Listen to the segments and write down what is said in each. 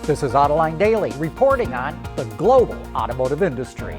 This is Autoline Daily, reporting on the global automotive industry.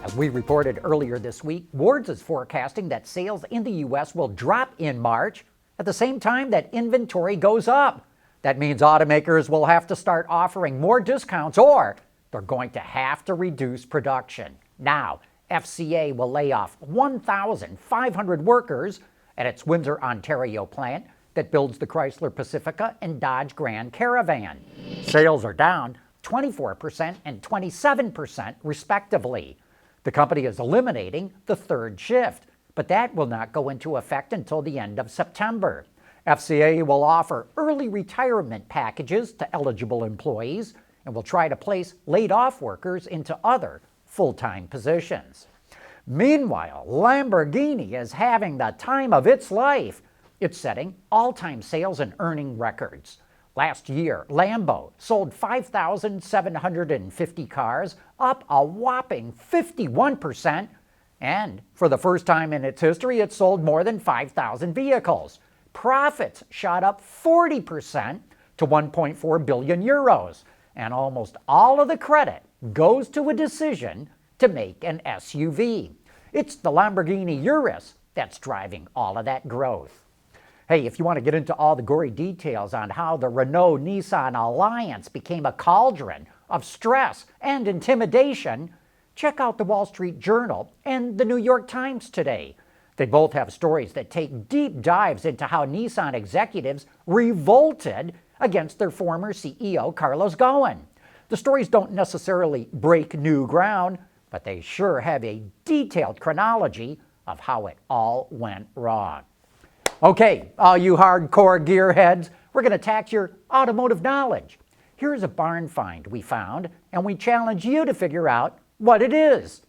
As we reported earlier this week, Wards is forecasting that sales in the U.S. will drop in March at the same time that inventory goes up. That means automakers will have to start offering more discounts or they're going to have to reduce production. Now, FCA will lay off 1,500 workers at its Windsor, Ontario plant that builds the Chrysler Pacifica and Dodge Grand Caravan. Sales are down 24% and 27% respectively. The company is eliminating the third shift, but that will not go into effect until the end of September. FCA will offer early retirement packages to eligible employees and will try to place laid-off workers into other full-time positions. Meanwhile, Lamborghini is having the time of its life. It's setting all-time sales and earning records. Last year, Lambo sold 5,750 cars, up a whopping 51%. And for the first time in its history, it sold more than 5,000 vehicles. Profits shot up 40% to 1.4 billion euros. And almost all of the credit goes to a decision to make an SUV. It's the Lamborghini Urus that's driving all of that growth. Hey, if you want to get into all the gory details on how the Renault-Nissan alliance became a cauldron of stress and intimidation, check out the Wall Street Journal and the New York Times today. They both have stories that take deep dives into how Nissan executives revolted against their former CEO, Carlos Ghosn. The stories don't necessarily break new ground, but they sure have a detailed chronology of how it all went wrong. Okay, all you hardcore gearheads, we're going to tax your automotive knowledge. Here's a barn find we found, and we challenge you to figure out what it is.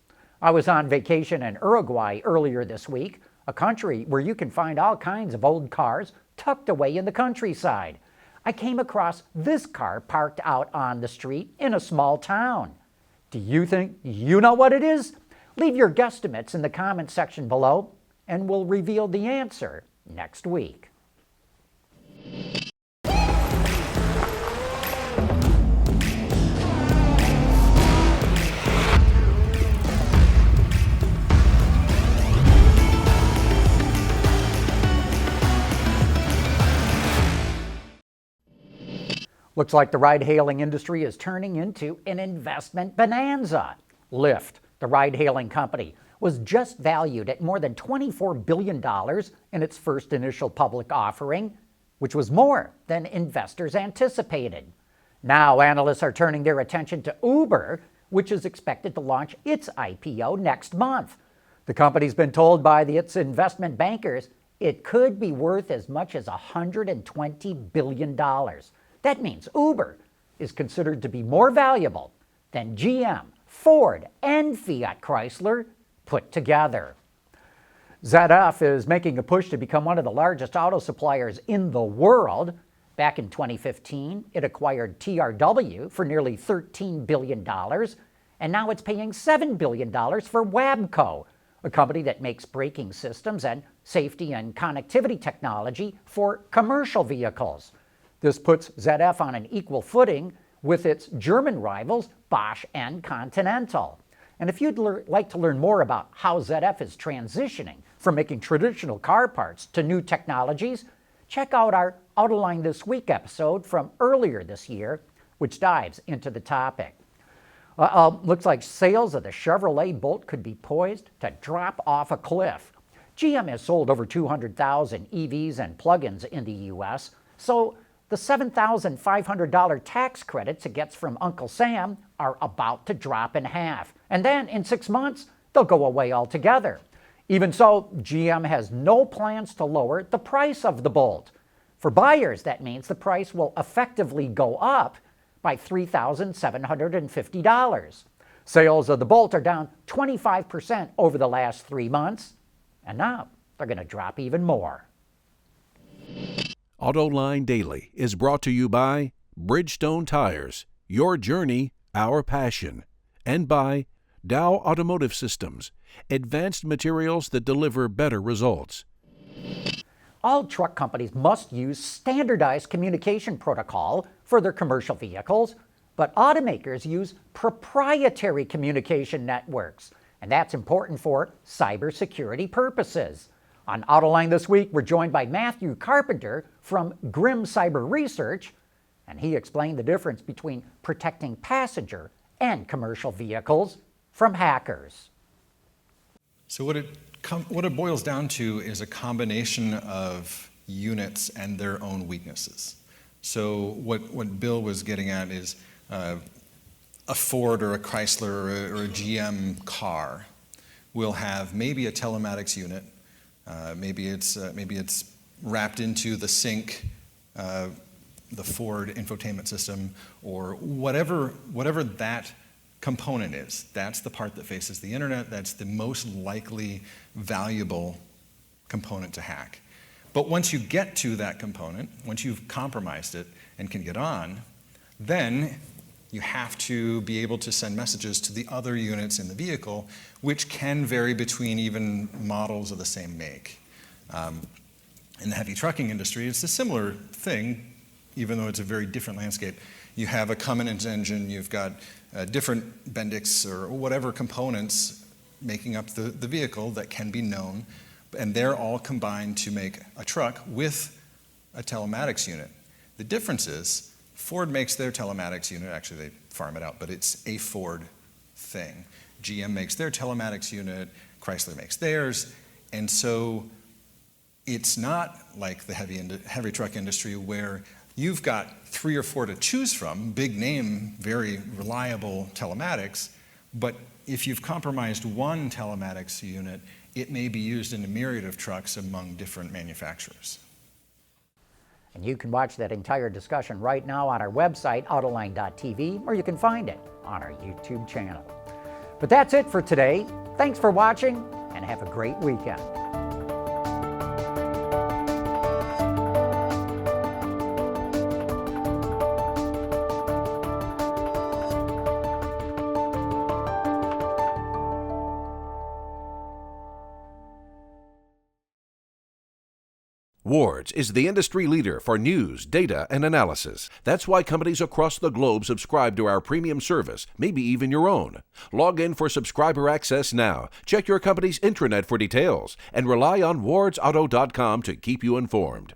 I was on vacation in Uruguay earlier this week, a country where you can find all kinds of old cars tucked away in the countryside. I came across this car parked out on the street in a small town. Do you think you know what it is? Leave your guesstimates in the comment section below, and we'll reveal the answer next week. Looks like the ride-hailing industry is turning into an investment bonanza. Lyft, the ride-hailing company, was just valued at more than $24 billion in its first initial public offering, which was more than investors anticipated. Now analysts are turning their attention to Uber, which is expected to launch its IPO next month. The company's been told by its investment bankers it could be worth as much as $120 billion. That means Uber is considered to be more valuable than GM, Ford, and Fiat Chrysler put together. ZF is making a push to become one of the largest auto suppliers in the world. Back in 2015, it acquired TRW for nearly $13 billion, and now it's paying $7 billion for Wabco, a company that makes braking systems and safety and connectivity technology for commercial vehicles. This puts ZF on an equal footing with its German rivals Bosch and Continental. And if you'd like to learn more about how ZF is transitioning from making traditional car parts to new technologies, check out our Autoline This Week episode from earlier this year, which dives into the topic. Looks like sales of the Chevrolet Bolt could be poised to drop off a cliff. GM has sold over 200,000 EVs and plug-ins in the U.S., so the $7,500 tax credits it gets from Uncle Sam are about to drop in half. And then in 6 months, they'll go away altogether. Even so, GM has no plans to lower the price of the Bolt. For buyers, that means the price will effectively go up by $3,750. Sales of the Bolt are down 25% over the last 3 months, and now they're going to drop even more. Autoline Daily is brought to you by Bridgestone Tires, your journey, our passion, and by Dow Automotive Systems, advanced materials that deliver better results. All truck companies must use standardized communication protocol for their commercial vehicles, but automakers use proprietary communication networks, and that's important for cybersecurity purposes. On Autoline this week, we're joined by Matthew Carpenter from Grim Cyber Research, and he explained the difference between protecting passenger and commercial vehicles from hackers. So what it boils down to is a combination of units and their own weaknesses. So what Bill was getting at is a Ford or a Chrysler or a GM car will have maybe a telematics unit. Maybe it's wrapped into the sync, the Ford infotainment system, or whatever that component is. That's the part that faces the internet. That's the most likely valuable component to hack. But once you get to that component, once you've compromised it and can get on, then you have to be able to send messages to the other units in the vehicle, which can vary between even models of the same make. In the heavy trucking industry, it's a similar thing, even though it's a very different landscape. You have a Cummins engine, you've got different Bendix or whatever components making up the vehicle that can be known, and they're all combined to make a truck with a telematics unit. The difference is Ford makes their telematics unit, actually they farm it out, but it's a Ford thing. GM makes their telematics unit, Chrysler makes theirs, and so it's not like the heavy truck industry where you've got 3 or 4 to choose from, big name, very reliable telematics, but if you've compromised one telematics unit, it may be used in a myriad of trucks among different manufacturers. And you can watch that entire discussion right now on our website, Autoline.tv, or you can find it on our YouTube channel. But that's it for today. Thanks for watching, and have a great weekend. Wards is the industry leader for news, data, and analysis. That's why companies across the globe subscribe to our premium service, maybe even your own. Log in for subscriber access now. Check your company's intranet for details and rely on wardsauto.com to keep you informed.